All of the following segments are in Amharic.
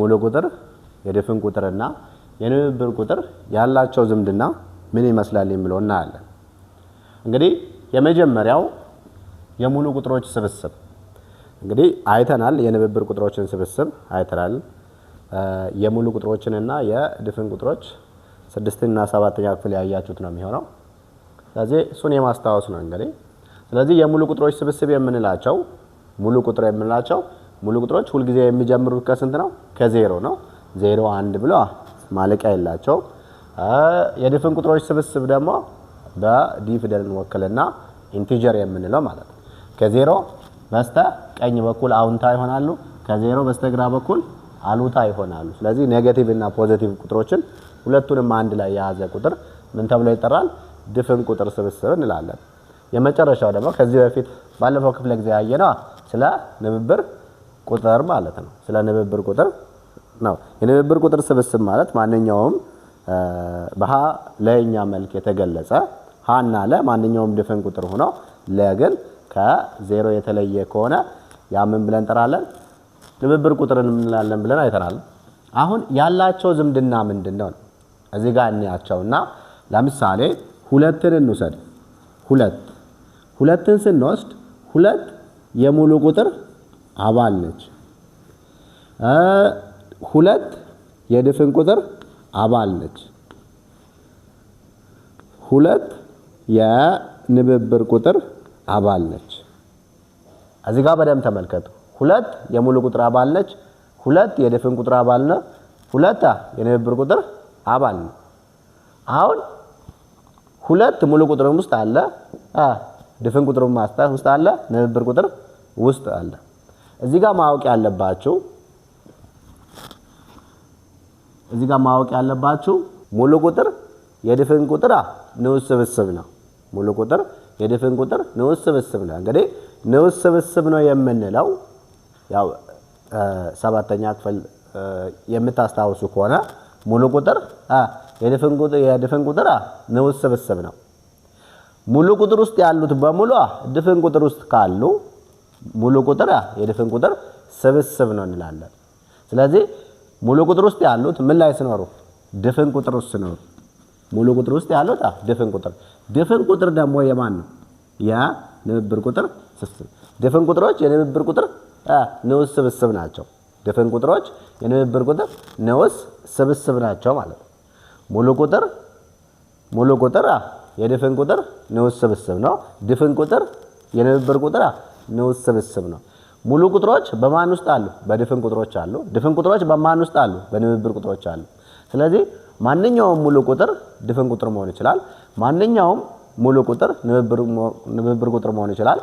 ሙሉ ቁጥር የድፍን ቁጥርና የንብብር ቁጥር ያላቸው ዝምድና ምን ይመስላል የሚለውን እናያለን። እንግዲህ የመጀመሪያው የሙሉ ቁጥሮች ስብስብ እንግዲህ አይተናል። የንብብር ቁጥሮችን ስብስብ አይተናል። የሙሉ ቁጥሮችንና የድፍን ቁጥሮች 6 እና 7ኛ ክፍል ያያችሁት ነው የሚሆነው። ስለዚህ እሱን የማስታወስ ነው እንግዲህ። ስለዚህ የሙሉ ቁጥሮች ስብስብ የምንላቸው ሙሉ ቁጥሮች ሁሉ ጊዜ የሚጀምሩት ከስንት ነው? ከዜሮ ነው። 0 1 ብሎ ማለቂያ የላቸው። የድፍን ቁጥሮች ስብስብ ደግሞ በዲ ፊደልን ወክልና ኢንቲጀር የምንለው ማለት ነው። ከዜሮ በስተ ቀኝ በኩል አውንታ ይሆናሉ፣ ከዜሮ በስተግራ በኩል አሉታ ይሆናሉ። ስለዚህ ኔጌቲቭ እና ፖዚቲቭ ቁጥሮችን ሁለቱንም አንድ ላይ የያዘ ቁጥር ምን ተብሎ ይጠራል? ድፍን ቁጥር ስብስብ እንላለን። የመጨረሻው ደግሞ ከዚህ በፊት ባለፈው ክፍለ ጊዜ ያየነው ስለ ንብብር ቁጥር ማለት ነው። ስለ ንብብር ቁጥር ነው። የንብብር ቁጥር ስብስብ ማለት ማንኛውም በሃ ለኛ መልክ የተገለጸ ሃና ለ ማንኛውም ድፍን ቁጥር ሆኖ ለግን ከዜሮ የተለየ ከሆነ ያ ምን ብለን እንጠራለን? ንብብር ቁጥርን እንላለን ብለን አይተናል። አሁን ያላቸው ዝምድና ምንድነው? እዚህ ጋር እንያቸውና ለምሳሌ ሁለትን እንውሰድ። ሁለትን ስንወስድ ሁለት የሙሉ ቁጥር አባል ነች። ሁለት የድፍን ቁጥር አባል ነች። ሁለት የንብብር ቁጥር አባል ነች። እዚህ ጋር በደንብ ተመልከቱ። ሁለት የሙሉ ቁጥር አባል ነች። ሁለት የድፍን ቁጥር አባል ነው። ሁለት የንብብር ቁጥር አባል ነው። አሁን ሁለት ሙሉ ቁጥርም ውስጥ አለ፣ ድፍን ቁጥርም ውስጥ አለ፣ ንብብር ቁጥር ውስጥ አለ። እዚህ ጋር ማወቅ ያለባችሁ ሙሉ ቁጥር የድፍን ቁጥር ንዑስ ስብስብ ነው። ሙሉ ቁጥር የድፍን ቁጥር ንዑስ ስብስብ ነው። እንግዲህ ንዑስ ስብስብ ነው የምንለው ያው 7ኛ ክፍል የምታስታውሱ ከሆነ ሙሉ ቁጥር የድፍን ቁጥር ንዑስ ስብስብ ነው። ሙሉ ቁጥር ውስጥ ያሉት በሙሉ ድፍን ቁጥር ውስጥ ካሉ ሙሉ ቁጥር የድፍን ቁጥር ስብስብ ነው እንላለን። ስለዚህ ሙሉ ቁጥር ውስጥ ያሉት ምን ላይ ሲኖሩ? ድፍን ቁጥር ውስጥ ሲኖሩ። ሙሉ ቁጥር ውስጥ ያሉት ድፍን ቁጥር ደግሞ የማን ነው? የንብብር ቁጥር ስብስብ። ድፍን ቁጥሮች የንብብር ቁጥር ንዑስ ስብስብ ናቸው። ድፍን ቁጥሮች የንብብር ቁጥር ንዑስ ስብስብ ናቸው ማለት ነው። ሙሉ ቁጥር የድፍን ቁጥር ንዑስ ስብስብ ነው። ድፍን ቁጥር የንብብር ቁጥር ንዑስ ስብስብ ነው። ሙሉ ቁጥሮች በማን ውስጥ አሉ? በድፍን ቁጥሮች አሉ። ድፍን ቁጥሮች በማን ውስጥ አሉ? በንብብር ቁጥሮች አሉ። ስለዚህ ማንኛውም ሙሉ ቁጥር ድፍን ቁጥር መሆን ይችላል። ማንኛውም ሙሉ ቁጥር ንብብር ቁጥር መሆን ይችላል።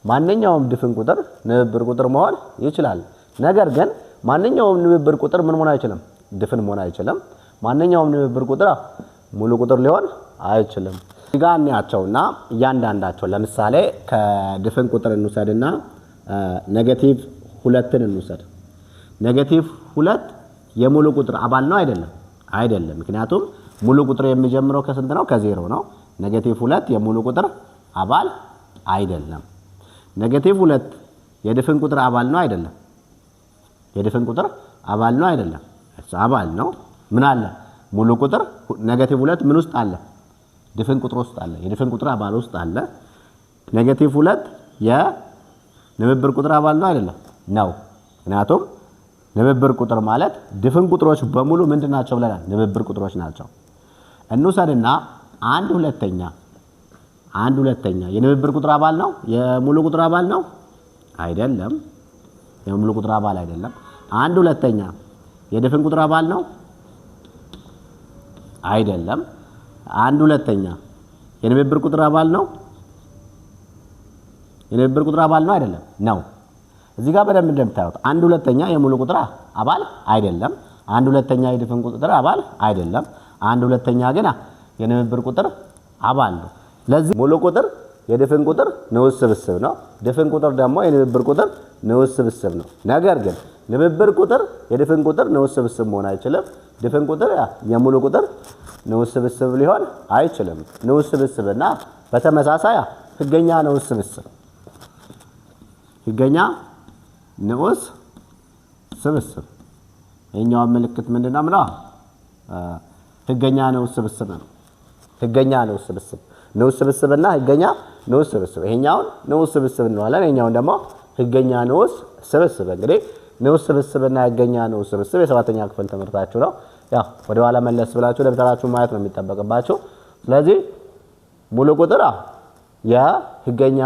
ማንኛውም ድፍን ቁጥር ንብብር ቁጥር መሆን ይችላል። ነገር ግን ማንኛውም ንብብር ቁጥር ምን መሆን አይችልም? ድፍን መሆን አይችልም። ማንኛውም ንብብር ቁጥር ሙሉ ቁጥር ሊሆን አይችልም። እዚጋ እንያቸውና እያንዳንዳቸው ለምሳሌ ከድፍን ቁጥር እንውሰድና ኔጌቲቭ 2ን እንውሰድ። ኔጌቲቭ 2 የሙሉ ቁጥር አባል ነው አይደለም? አይደለም። ምክንያቱም ሙሉ ቁጥር የሚጀምረው ከስንት ነው? ከዜሮ ነው። ኔጌቲቭ 2 የሙሉ ቁጥር አባል አይደለም። ኔጌቲቭ 2 የድፍን ቁጥር አባል ነው አይደለም? የድፍን ቁጥር አባል ነው አይደለም? አባል ነው። ምን አለ? ሙሉ ቁጥር ኔጌቲቭ 2 ምን ውስጥ አለ? ድፍን ቁጥር ውስጥ አለ። የድፍን ቁጥር አባል ውስጥ አለ። ኔጌቲቭ 2 የንብብር ቁጥር አባል ነው አይደለም? ነው። ምክንያቱም ንብብር ቁጥር ማለት ድፍን ቁጥሮች በሙሉ ምንድናቸው ብለናል? ንብብር ቁጥሮች ናቸው። እንውሰድና አንድ ሁለተኛ የንብብር ቁጥር አባል ነው? የሙሉ ቁጥር አባል ነው አይደለም? የሙሉ ቁጥር አባል አይደለም። አንድ ሁለተኛ የድፍን ቁጥር አባል ነው አይደለም? አንድ ሁለተኛ የንብብር ቁጥር አባል ነው? የንብብር ቁጥር አባል ነው አይደለም? ነው። እዚህ ጋር በደንብ እንደምታዩት አንድ ሁለተኛ የሙሉ ቁጥር አባል አይደለም። አንድ ሁለተኛ የድፍን ቁጥር አባል አይደለም። አንድ ሁለተኛ ግን የንብብር ቁጥር አባል ነው። ስለዚህ ሙሉ ቁጥር የድፍን ቁጥር ንዑስ ስብስብ ነው። ድፍን ቁጥር ደግሞ የንብብር ቁጥር ንዑስ ስብስብ ነው። ነገር ግን ንብብር ቁጥር የድፍን ቁጥር ንዑስ ስብስብ መሆን አይችልም። ድፍን ቁጥር የሙሉ ቁጥር ንዑስ ስብስብ ሊሆን አይችልም። ንዑስ ስብስብና በተመሳሳይ ህገኛ ንዑስ ስብስብ ህገኛ ንዑስ ስብስብ ይሄኛው ምልክት ምንድነው ማለት ህገኛ ንዑስ ስብስብ ነው። ህገኛ ንዑስ ስብስብ ንዑስ ስብስብና ህገኛ ንዑስ ስብስብ ይሄኛው ንዑስ ስብስብ እንለዋለን። ይሄኛውን ደግሞ ህገኛ ንዑስ ስብስብ። እንግዲህ ንዑስ ስብስብና ህገኛ ንዑስ ስብስብ የሰባተኛ ክፍል ትምህርታችሁ ነው። ያው ወደ ኋላ መለስ ብላችሁ ደብተራችሁ ማየት ነው የሚጠበቅባችሁ። ስለዚህ ሙሉ ቁጥር የህገኛ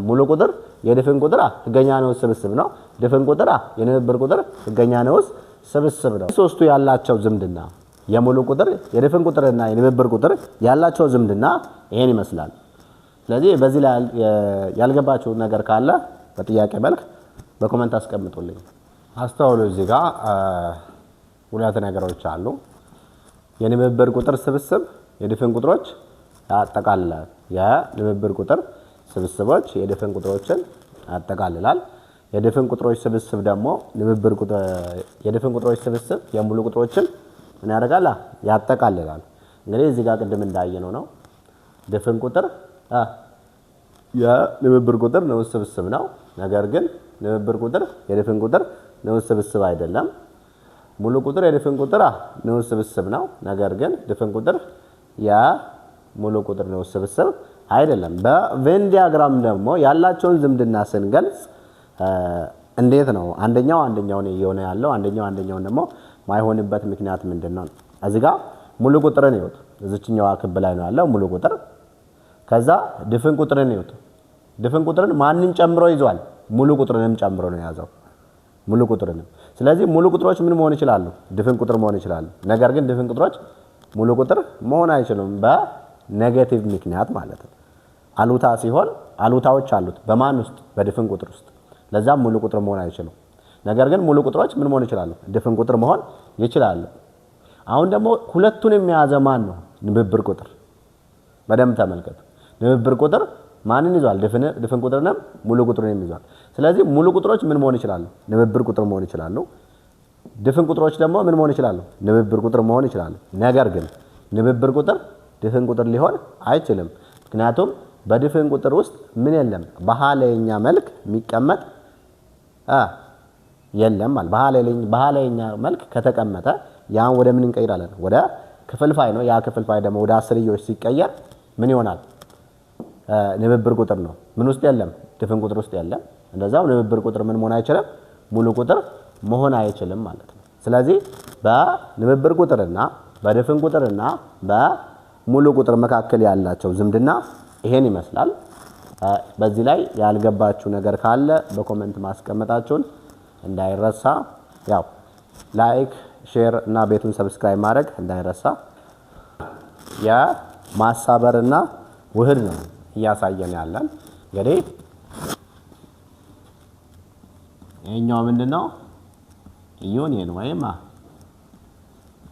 ሙሉ ቁጥር የድፍን ቁጥር ህገኛ ንዑስ ስብስብ ነው። ድፍን ቁጥር የንብብር ቁጥር ህገኛ ንዑስ ስብስብ ነው። ሶስቱ ያላቸው ዝምድና የሙሉ ቁጥር የድፍን ቁጥርና የንብብር ቁጥር ያላቸው ዝምድና ይሄን ይመስላል። ስለዚህ በዚህ ላይ ያልገባችሁ ነገር ካለ በጥያቄ መልክ በኮሜንት አስቀምጡልኝ። አስተውሉ። እዚህ ጋር ሁለት ነገሮች አሉ። የንብብር ቁጥር ስብስብ የድፍን ቁጥሮች ያጠቃልላል። የንብብር ቁጥር ስብስቦች የድፍን ቁጥሮችን ያጠቃልላል። የድፍን ቁጥሮች ስብስብ ደግሞ ንብብር ቁጥር የድፍን ቁጥሮች ስብስብ የሙሉ ቁጥሮችን ምን ያደርጋል? ያጠቃልላል። እንግዲህ እዚህ ጋር ቅድም እንዳየነው ነው ድፍን ቁጥር የንብብር ቁጥር ንዑስ ስብስብ ነው። ነገር ግን ንብብር ቁጥር የድፍን ቁጥር ንዑስ ስብስብ አይደለም። ሙሉ ቁጥር የድፍን ቁጥር ንዑስ ስብስብ ነው። ነገር ግን ድፍን ቁጥር የሙሉ ቁጥር ንዑስ ስብስብ አይደለም። በቬን ዲያግራም ደግሞ ያላቸውን ዝምድና ስንገልጽ እንዴት ነው አንደኛውን እየሆነ ያለው አንደኛውን ደግሞ ማይሆንበት ምክንያት ምንድነው? እዚህ ጋር ሙሉ ቁጥርን ይወጡ እዚህኛው ክብ ላይ ነው ያለው ሙሉ ቁጥር። ከዛ ድፍን ቁጥርን ይወጡ ድፍን ቁጥርን ማንን ጨምሮ ይዟል? ሙሉ ቁጥርንም ጨምሮ ነው የያዘው ሙሉ ቁጥርንም። ስለዚህ ሙሉ ቁጥሮች ምን መሆን ይችላሉ? ድፍን ቁጥር መሆን ይችላሉ። ነገር ግን ድፍን ቁጥሮች ሙሉ ቁጥር መሆን አይችሉም በኔጌቲቭ ምክንያት ማለት ነው። አሉታ ሲሆን አሉታዎች አሉት በማን ውስጥ? በድፍን ቁጥር ውስጥ። ለዛም ሙሉ ቁጥር መሆን አይችሉም። ነገር ግን ሙሉ ቁጥሮች ምን መሆን ይችላሉ? ድፍን ቁጥር መሆን ይችላሉ። አሁን ደግሞ ሁለቱን የሚያዘ ማን ነው? ንብብር ቁጥር። በደንብ ተመልከቱ። ንብብር ቁጥር ማንን ይዟል? ድፍን ቁጥርንም ሙሉ ቁጥርንም ይዟል። ስለዚህ ሙሉ ቁጥሮች ምን መሆን ይችላሉ? ንብብር ቁጥር መሆን ይችላሉ። ድፍን ቁጥሮች ደግሞ ምን መሆን ይችላሉ? ንብብር ቁጥር መሆን ይችላሉ። ነገር ግን ንብብር ቁጥር ድፍን ቁጥር ሊሆን አይችልም። ምክንያቱም በድፍን ቁጥር ውስጥ ምን የለም? በሃለኛ መልክ የሚቀመጥ የለም ማለት በሃለኛ መልክ ከተቀመጠ ያን ወደ ምን እንቀይራለን? ወደ ክፍልፋይ ነው። ያ ክፍልፋይ ደግሞ ወደ አስርዮሽ ሲቀየር ምን ይሆናል? ንብብር ቁጥር ነው። ምን ውስጥ የለም? ድፍን ቁጥር ውስጥ የለም። እንደዛው ንብብር ቁጥር ምን መሆን አይችልም? ሙሉ ቁጥር መሆን አይችልም ማለት ነው። ስለዚህ በንብብር ቁጥርና በድፍን ቁጥርና በሙሉ ቁጥር መካከል ያላቸው ዝምድና ይሄን ይመስላል። በዚህ ላይ ያልገባችሁ ነገር ካለ በኮሜንት ማስቀመጣችሁን እንዳይረሳ። ያው ላይክ፣ ሼር እና ቤቱን ሰብስክራይብ ማድረግ እንዳይረሳ። የማሳበርና ውህድ ነው እያሳየን ያለን። እንግዲህ ይሄኛው ምንድነው? ዩኒየን ወይም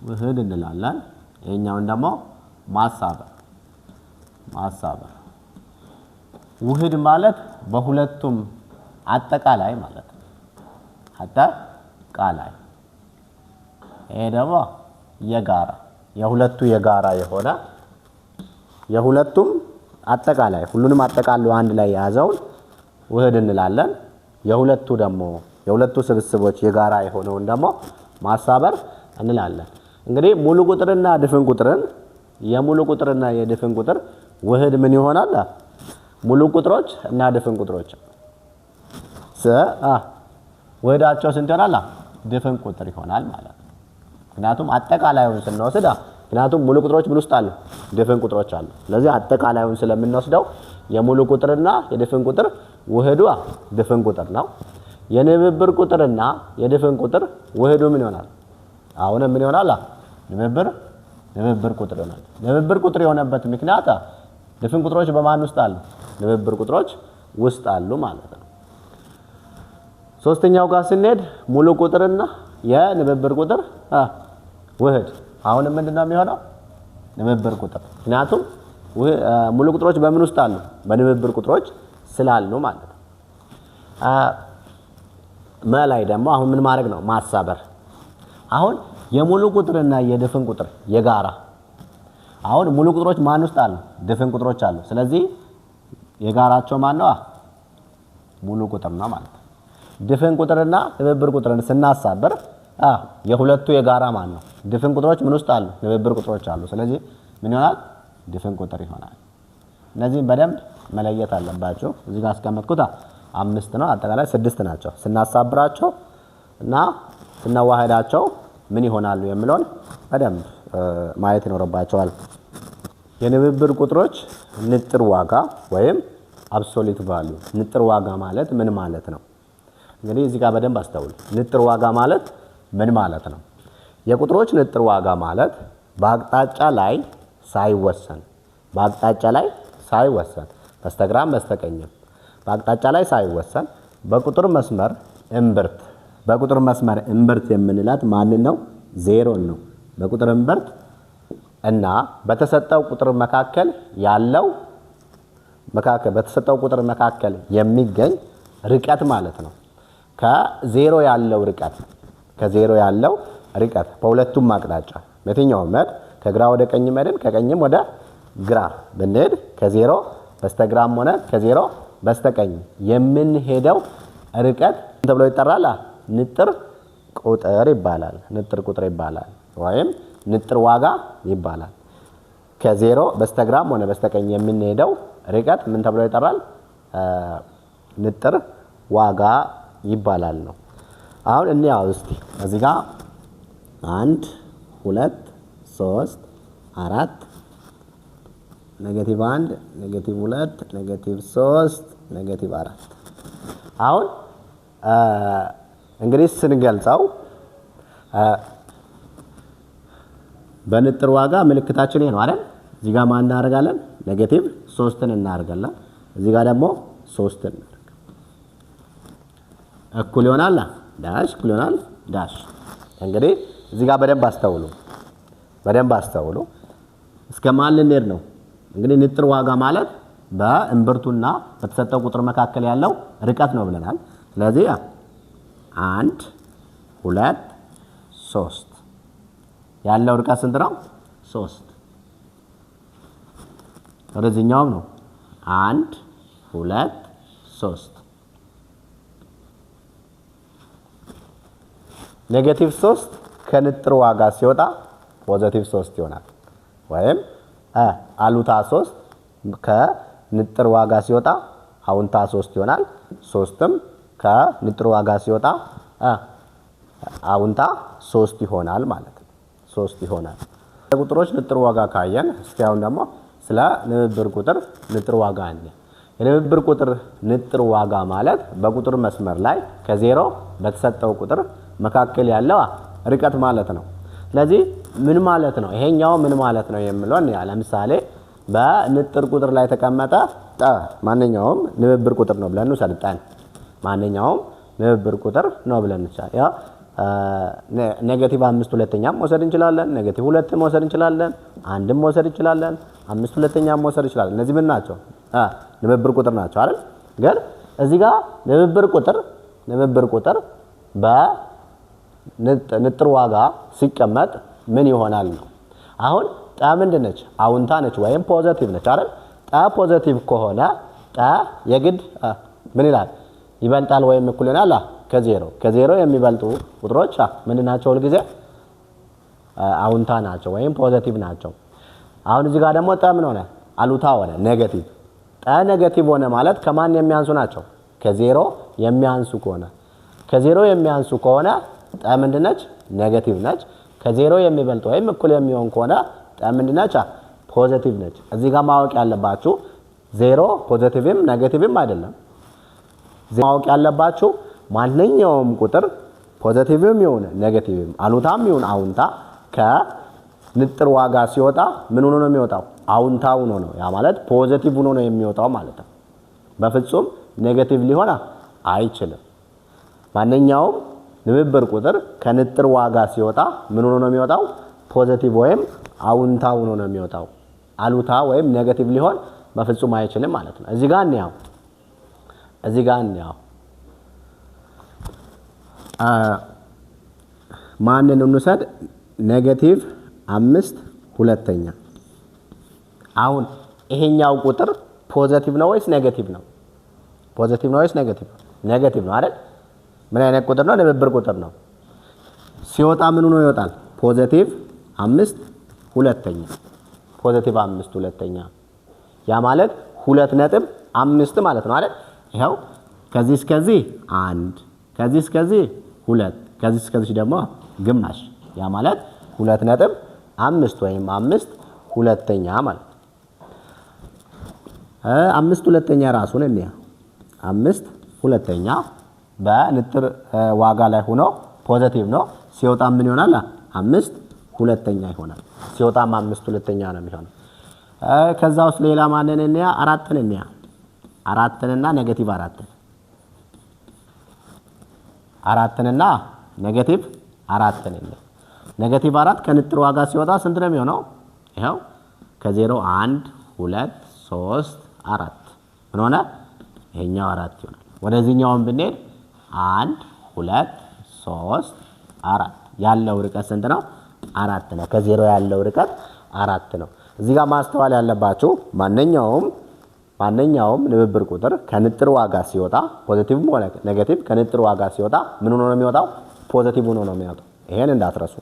ውህድ እንላለን። ይሄኛውን ደግሞ ማሳበር። ውህድ ማለት በሁለቱም አጠቃላይ ማለት ነው። አጠቃላይ ይሄ ደግሞ የሁለቱ የጋራ የሆነ የሁለቱም አጠቃላይ ሁሉንም አጠቃሉ አንድ ላይ የያዘውን ውህድ እንላለን። የሁለቱ ስብስቦች የጋራ የሆነውን ደግሞ ማሳበር እንላለን። እንግዲህ ሙሉ ቁጥርና ድፍን ቁጥርን የሙሉ ቁጥርና የድፍን ቁጥር ውህድ ምን ይሆናል? ሙሉ ቁጥሮች እና ድፍን ቁጥሮች ውህዳቸው ስንት ይሆናል? ድፍን ቁጥር ይሆናል ማለት ነው። ምክንያቱም አጠቃላዩን ስንወስድ ምክንያቱም ሙሉ ቁጥሮች ምን ውስጥ አሉ? ድፍን ቁጥሮች አሉ። ስለዚህ አጠቃላዩን ስለምንወስደው የሙሉ ቁጥርና የድፍን ቁጥር ውህዱ ድፍን ቁጥር ነው። የንብብር ቁጥርና የድፍን ቁጥር ውህዱ ምን ይሆናል? አሁን ምን ይሆናል? ንብብር ቁጥር ይሆናል። ንብብር ቁጥር የሆነበት ምክንያት ድፍን ቁጥሮች በማን ውስጥ አሉ? ንብብር ቁጥሮች ውስጥ አሉ ማለት ነው። ሶስተኛው ጋር ስንሄድ ሙሉ ቁጥርና የንብብር ቁጥር ውህድ አሁን ምንድነው የሚሆነው? ንብብር ቁጥር። ምክንያቱም ሙሉ ቁጥሮች በምን ውስጥ አሉ? በንብብር ቁጥሮች ስላሉ ማለት ነው። መላይ ደግሞ አሁን ምን ማድረግ ነው? ማሳበር። አሁን የሙሉ ቁጥርና የድፍን ቁጥር የጋራ አሁን ሙሉ ቁጥሮች ማን ውስጥ አሉ? ድፍን ቁጥሮች አሉ። ስለዚህ የጋራቸው ማን ነው? ሙሉ ቁጥር ነው ማለት ነው። ድፍን ቁጥርና ንብብር ቁጥርን ስናሳበር የሁለቱ የጋራ ማን ነው? ድፍን ቁጥሮች ምን ውስጥ አሉ? ንብብር ቁጥሮች አሉ። ስለዚህ ምን ይሆናል? ድፍን ቁጥር ይሆናል። እነዚህን በደንብ መለየት አለባችሁ። እዚህ ጋር አስቀመጥኩት 5 ነው፣ አጠቃላይ 6 ናቸው። ስናሳብራቸው እና ስናዋህዳቸው ምን ይሆናሉ የሚለውን በደንብ ማየት ይኖርባቸዋል። የንብብር ቁጥሮች ንጥር ዋጋ ወይም አብሶሉት ቫልዩ። ንጥር ዋጋ ማለት ምን ማለት ነው? እንግዲህ እዚህ ጋር በደንብ አስተውሉ። ንጥር ዋጋ ማለት ምን ማለት ነው? የቁጥሮች ንጥር ዋጋ ማለት በአቅጣጫ ላይ ሳይወሰን በስተግራም በስተቀኝም በአቅጣጫ ላይ ሳይወሰን በቁጥር መስመር እምብርት የምንላት ማንን ነው? ዜሮን ነው። በቁጥር እምብርት እና በተሰጠው ቁጥር መካከል የሚገኝ ርቀት ማለት ነው። ከዜሮ ያለው ርቀት በሁለቱም አቅጣጫ በየትኛውም መድ ከግራ ወደ ቀኝ መድን ከቀኝም ወደ ግራ ብንሄድ ከዜሮ በስተግራም ሆነ ከዜሮ በስተቀኝ የምንሄደው ርቀት ተብሎ ይጠራል። ንጥር ቁጥር ይባላል ወይም ንጥር ዋጋ ይባላል። ከዜሮ በስተግራም ሆነ በስተቀኝ የምንሄደው ርቀት ምን ተብሎ ይጠራል? ንጥር ዋጋ ይባላል ነው። አሁን እንያው እስቲ እዚህ ጋር 1 2 3 4 -1 -2 -3 -4 አሁን እንግዲህ ስንገልጸው በንጥር ዋጋ ምልክታችን ይሄ ነው አይደል? እዚህ ጋር ማን እናደርጋለን? -3ን እናደርጋለን። እዚህ ጋር ደግሞ 3ን እኩል ይሆናል ዳሽ። እንግዲህ እዚህ ጋር በደንብ አስተውሉ። እስከ ማን ልንሄድ ነው? እንግዲህ ንጥር ዋጋ ማለት በእምብርቱና በተሰጠው ቁጥር መካከል ያለው ርቀት ነው ብለናል። ስለዚህ 1 2 3 ያለው ርቀት ስንት ነው? 3 ወደዚህኛውም ነው 1 2 3 -3 ከንጥር ዋጋ ሲወጣ +3 ይሆናል። ወይም አሉታ 3 ከንጥር ዋጋ ሲወጣ አውንታ 3 ይሆናል። 3ም ከንጥር ዋጋ ሲወጣ አውንታ 3 ይሆናል ማለት ነው። 3 ይሆናል። ቁጥሮች ንጥር ዋጋ ካየን እስኪ አሁን ደግሞ ስለ ንብብር ቁጥር ንጥር ዋጋ አለ። የንብብር ቁጥር ንጥር ዋጋ ማለት በቁጥር መስመር ላይ ከዜሮ በተሰጠው ቁጥር መካከል ያለው ርቀት ማለት ነው። ስለዚህ ምን ማለት ነው? ይሄኛው ምን ማለት ነው የሚለውን ለምሳሌ በንጥር ቁጥር ላይ ተቀመጠ ማንኛውም ንብብር ቁጥር ነው ብለን እንሰልጣን። ማንኛውም ንብብር ቁጥር ነው ብለን እንሰልጣን። ያ -5 ሁለተኛም መውሰድ እንችላለን። -2 መውሰድ እንችላለን። 1ም መውሰድ እንችላለን። 5 ሁለተኛም መውሰድ እንችላለን። እነዚህ ምን ናቸው? ንብብር ቁጥር ናቸው አይደል? ግን እዚህ ጋር ንብብር ቁጥር በንጥር ዋጋ ሲቀመጥ ምን ይሆናል ነው። አሁን ጠ ምንድን ነች? አውንታ ነች ወይም ፖዚቲቭ ነች አይደል? ጠ ፖዚቲቭ ከሆነ ጠ የግድ ምን ይላል? ይበልጣል ወይም እኩል ይሆናል ከዜሮ የሚበልጡ ቁጥሮች ምንድን ናቸው? ሁልጊዜ አውንታ ናቸው ወይም ፖዚቲቭ ናቸው። አሁን እዚህ ጋር ደግሞ ጠ ምን ሆነ? አሉታ ሆነ፣ ኔጌቲቭ። ጠ ኔጌቲቭ ሆነ ማለት ከማን የሚያንሱ ናቸው? ከዜሮ የሚያንሱ ከሆነ ጠ ምንድን ነች? ኔጌቲቭ ነች። ከዜሮ የሚበልጥ ወይም እኩል የሚሆን ከሆነ ጠ ምንድን ነች? ፖዚቲቭ ነች። እዚህ ጋር ማወቅ ያለባችሁ ዜሮ ፖዚቲቭም ኔጌቲቭም አይደለም። ማወቅ ያለባችሁ ማንኛውም ቁጥር ፖዚቲቭም ይሁን ኔጌቲቭም አሉታም ይሁን አውንታ ከንጥር ዋጋ ሲወጣ ምን ሆኖ ነው የሚወጣው? አውንታ ሆኖ ነው። ያ ማለት ፖዚቲቭ ሆኖ ነው የሚወጣው ማለት ነው። በፍጹም ኔጌቲቭ ሊሆን አይችልም። ማንኛውም ንብብር ቁጥር ከንጥር ዋጋ ሲወጣ ምን ሆኖ ነው የሚወጣው? ፖዚቲቭ ወይም አውንታ ሆኖ ነው የሚወጣው። አሉታ ወይም ኔጌቲቭ ሊሆን በፍጹም አይችልም ማለት ነው። እዚህ ጋር እንያው ማንን እንውሰድ? -5 ሁለተኛ። አሁን ይሄኛው ቁጥር ፖዚቲቭ ነው ወይስ ኔጌቲቭ ነው? ፖዚቲቭ ነው ወይስ ኔጌቲቭ ነው? ኔጌቲቭ ነው አይደል? ምን አይነት ቁጥር ነው? ንብብር ቁጥር ነው። ሲወጣ ምን ሆኖ ይወጣል? ፖዚቲቭ 5 ሁለተኛ ፖዚቲቭ 5 ሁለተኛ ያ ማለት 2.5 ማለት ነው አይደል? ይሄው ከዚህ እስከዚህ 1 ከዚህ እስከዚህ 2 ከዚህ እስከዚህ ደግሞ ግማሽ ያ ማለት 2.5 ወይም 5 ሁለተኛ ማለት 5 ሁለተኛ ራሱን እንያ 5 ሁለተኛ በንጥር ዋጋ ላይ ሆኖ ፖዚቲቭ ነው። ሲወጣ ምን ይሆናል? 5 ሁለተኛ ይሆናል። ሲወጣም 5 ሁለተኛ ነው የሚሆነው። ከዛ ውስጥ ሌላ ማንን እንያ? አራትን እንያ። አራትንና ኔጌቲቭ አራትንና ኔጌቲቭ አራትን እንያ። ኔጌቲቭ 4 ከንጥር ዋጋ ሲወጣ ስንት ነው የሚሆነው? ይሄው ከ0 1 2 3 4 ምን ሆነ? ይሄኛው 4 ይሆናል። ወደዚህኛውም ብንሄድ 1 2 3 4 ያለው ርቀት ስንት ነው? 4 ነው። ከ0 ያለው ርቀት 4 ነው። እዚህ ጋር ማስተዋል ያለባችሁ ማንኛውም ንብብር ቁጥር ከንጥር ዋጋ ሲወጣ ፖዚቲቭም ሆነ ኔጌቲቭ ከንጥር ዋጋ ሲወጣ ምን ሆኖ ነው የሚወጣው? ፖዚቲቭ ሆኖ ነው የሚወጣው። ይሄን እንዳትረሱ።